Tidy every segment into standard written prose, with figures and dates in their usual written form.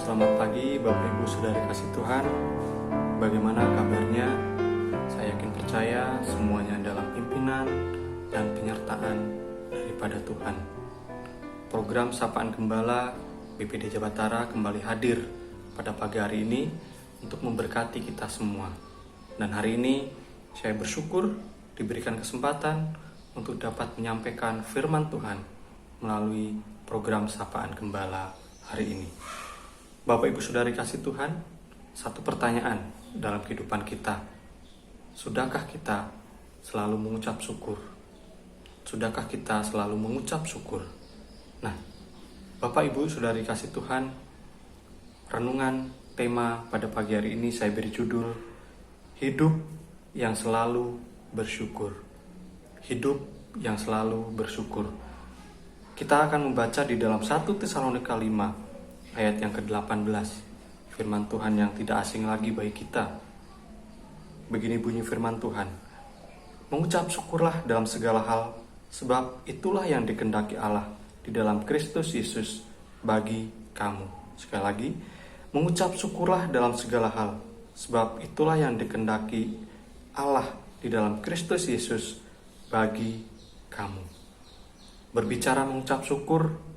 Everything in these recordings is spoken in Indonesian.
Selamat pagi Bapak Ibu Saudari kasih Tuhan. Bagaimana kabarnya? Saya yakin percaya semuanya dalam pimpinan dan penyertaan daripada Tuhan. Program Sapaan Gembala BPD Jabatara kembali hadir pada pagi hari ini untuk memberkati kita semua. Dan hari ini saya bersyukur diberikan kesempatan untuk dapat menyampaikan firman Tuhan melalui program Sapaan Gembala hari ini. Bapak Ibu Saudari kasih Tuhan, satu pertanyaan dalam kehidupan kita. Sudahkah kita selalu mengucap syukur? Sudahkah kita selalu mengucap syukur? Nah, Bapak Ibu Saudari kasih Tuhan, renungan tema pada pagi hari ini saya beri judul Hidup yang selalu bersyukur. Hidup yang selalu bersyukur. Kita akan membaca di dalam 1 Tesalonika 5 ayat yang ke-18. Firman Tuhan yang tidak asing lagi bagi kita. Begini bunyi firman Tuhan. Mengucap syukurlah dalam segala hal, sebab itulah yang dikehendaki Allah di dalam Kristus Yesus bagi kamu. Sekali lagi, mengucap syukurlah dalam segala hal, sebab itulah yang dikehendaki Allah di dalam Kristus Yesus bagi kamu. Berbicara mengucap syukur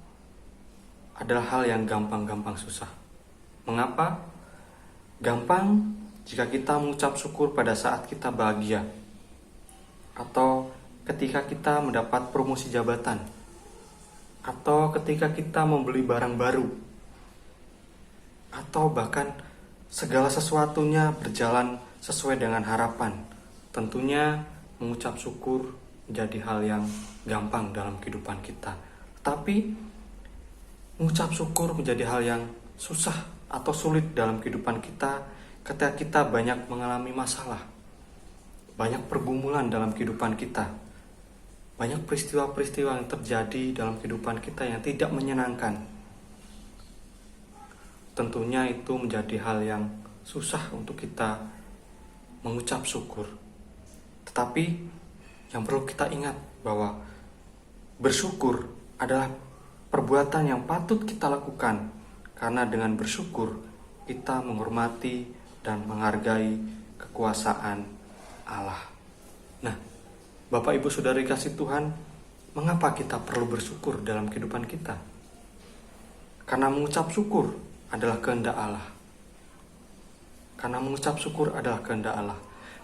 adalah hal yang gampang-gampang susah. Mengapa? Gampang jika kita mengucap syukur pada saat kita bahagia, atau ketika kita mendapat promosi jabatan, atau ketika kita membeli barang baru, atau bahkan segala sesuatunya berjalan sesuai dengan harapan. Tentunya mengucap syukur menjadi hal yang gampang dalam kehidupan kita. Tapi mengucap syukur menjadi hal yang susah atau sulit dalam kehidupan kita ketika kita banyak mengalami masalah, banyak pergumulan dalam kehidupan kita, banyak peristiwa-peristiwa yang terjadi dalam kehidupan kita yang tidak menyenangkan. Tentunya itu menjadi hal yang susah untuk kita mengucap syukur. Tetapi yang perlu kita ingat bahwa bersyukur adalah perbuatan yang patut kita lakukan, karena dengan bersyukur kita menghormati dan menghargai kekuasaan Allah. Nah, Bapak Ibu Saudari kasih Tuhan, mengapa kita perlu bersyukur dalam kehidupan kita? Karena mengucap syukur adalah kehendak Allah. Karena mengucap syukur adalah kehendak Allah.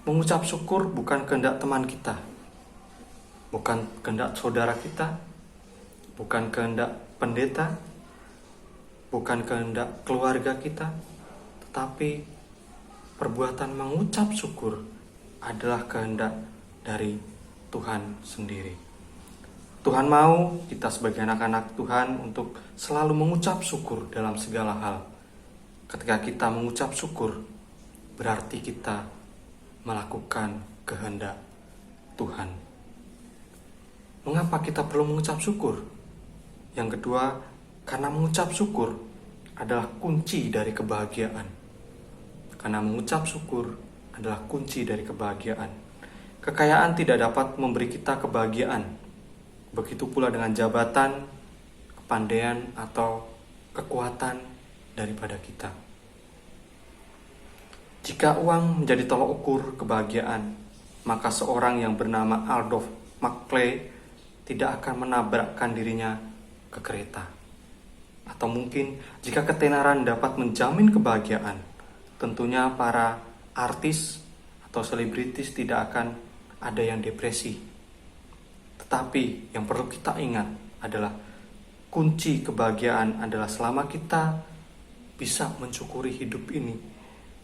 Mengucap syukur bukan kehendak teman kita, bukan kehendak saudara kita, bukan kehendak pendeta, bukan kehendak keluarga kita, tetapi perbuatan mengucap syukur adalah kehendak dari Tuhan sendiri. Tuhan mau kita sebagai anak-anak Tuhan untuk selalu mengucap syukur dalam segala hal. Ketika kita mengucap syukur, berarti kita melakukan kehendak Tuhan. Mengapa kita perlu mengucap syukur? Yang kedua, karena mengucap syukur adalah kunci dari kebahagiaan. Karena mengucap syukur adalah kunci dari kebahagiaan. Kekayaan tidak dapat memberi kita kebahagiaan. Begitu pula dengan jabatan, kepandaian, atau kekuatan daripada kita. Jika uang menjadi tolok ukur kebahagiaan, maka seorang yang bernama Aldous Huxley tidak akan menabrakkan dirinya ke kereta. Atau mungkin jika ketenaran dapat menjamin kebahagiaan, tentunya para artis atau selebritis tidak akan ada yang depresi. Tetapi yang perlu kita ingat adalah kunci kebahagiaan adalah selama kita bisa mensyukuri hidup ini.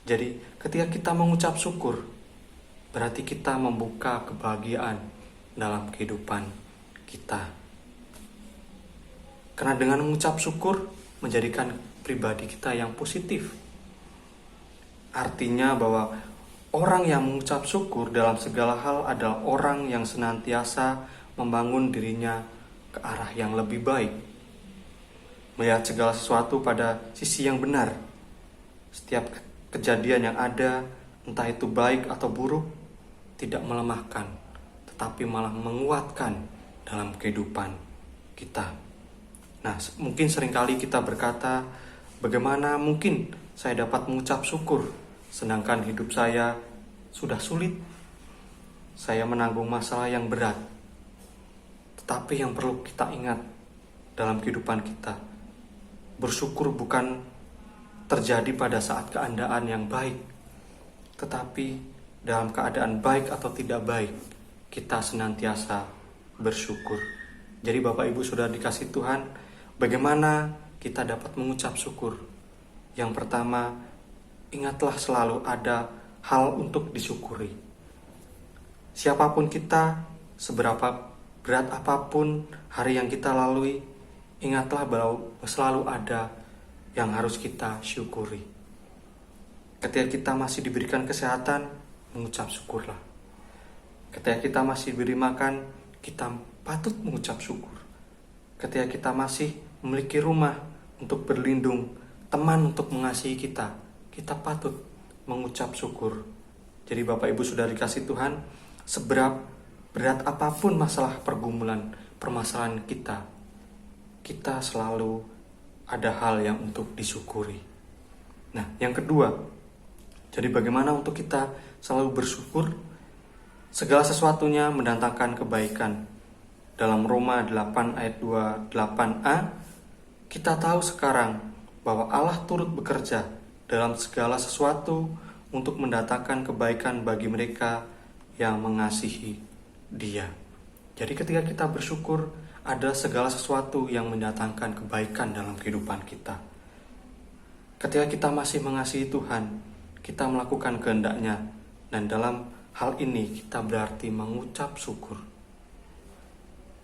Jadi ketika kita mengucap syukur, berarti kita membuka kebahagiaan dalam kehidupan kita. Karena dengan mengucap syukur menjadikan pribadi kita yang positif. Artinya bahwa orang yang mengucap syukur dalam segala hal adalah orang yang senantiasa membangun dirinya ke arah yang lebih baik. Melihat segala sesuatu pada sisi yang benar. Setiap kejadian yang ada, entah itu baik atau buruk, tidak melemahkan, tetapi malah menguatkan dalam kehidupan kita. Nah, mungkin seringkali kita berkata Bagaimana mungkin saya dapat mengucap syukur sedangkan hidup saya sudah sulit? Saya menanggung masalah yang berat. Tetapi yang perlu kita ingat dalam kehidupan kita, bersyukur bukan terjadi pada saat keadaan yang baik, tetapi dalam keadaan baik atau tidak baik, kita senantiasa bersyukur. Jadi Bapak Ibu Saudara dikasih Tuhan, bagaimana kita dapat mengucap syukur? Yang pertama, ingatlah selalu ada hal untuk disyukuri. Siapapun kita, seberapa berat apapun hari yang kita lalui, ingatlah bahwa selalu ada yang harus kita syukuri. Ketika kita masih diberikan kesehatan, mengucap syukurlah. Ketika kita masih diberi makan, kita patut mengucap syukur. Ketika kita masih memiliki rumah untuk berlindung, teman untuk mengasihi kita, kita patut mengucap syukur. Jadi Bapak Ibu Saudara dikasih Tuhan, seberapa berat apapun masalah pergumulan, permasalahan kita selalu ada hal yang untuk disyukuri. Nah, yang kedua, jadi bagaimana untuk kita selalu bersyukur? Segala sesuatunya mendatangkan kebaikan. Dalam Roma 8 ayat 28a, kita tahu sekarang bahwa Allah turut bekerja dalam segala sesuatu untuk mendatangkan kebaikan bagi mereka yang mengasihi Dia. Jadi ketika kita bersyukur, ada segala sesuatu yang mendatangkan kebaikan dalam kehidupan kita. Ketika kita masih mengasihi Tuhan, kita melakukan kehendak-Nya, dan dalam hal ini kita berarti mengucap syukur.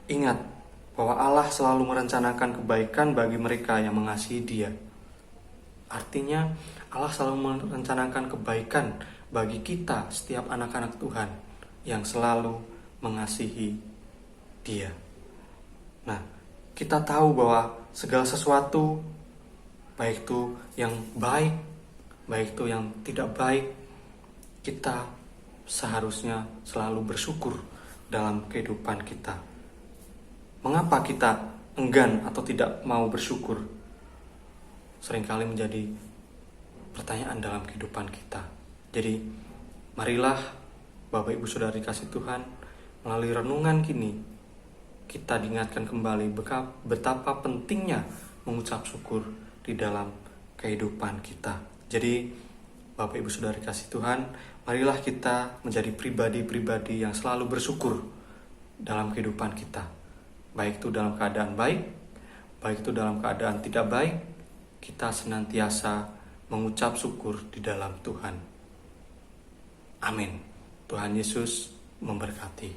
Ingat bahwa Allah selalu merencanakan kebaikan bagi mereka yang mengasihi Dia. Artinya Allah selalu merencanakan kebaikan bagi kita, setiap anak-anak Tuhan yang selalu mengasihi Dia. Nah, kita tahu bahwa segala sesuatu, baik itu yang baik, baik itu yang tidak baik, kita seharusnya selalu bersyukur dalam kehidupan kita. Mengapa kita enggan atau tidak mau bersyukur? Seringkali menjadi pertanyaan dalam kehidupan kita. Jadi, marilah Bapak Ibu Saudara dikasih Tuhan, melalui renungan kini, kita diingatkan kembali betapa pentingnya mengucap syukur di dalam kehidupan kita. Jadi, Bapak Ibu Saudara dikasih Tuhan, marilah kita menjadi pribadi-pribadi yang selalu bersyukur dalam kehidupan kita. Baik itu dalam keadaan baik, baik itu dalam keadaan tidak baik, kita senantiasa mengucap syukur di dalam Tuhan. Amin. Tuhan Yesus memberkati.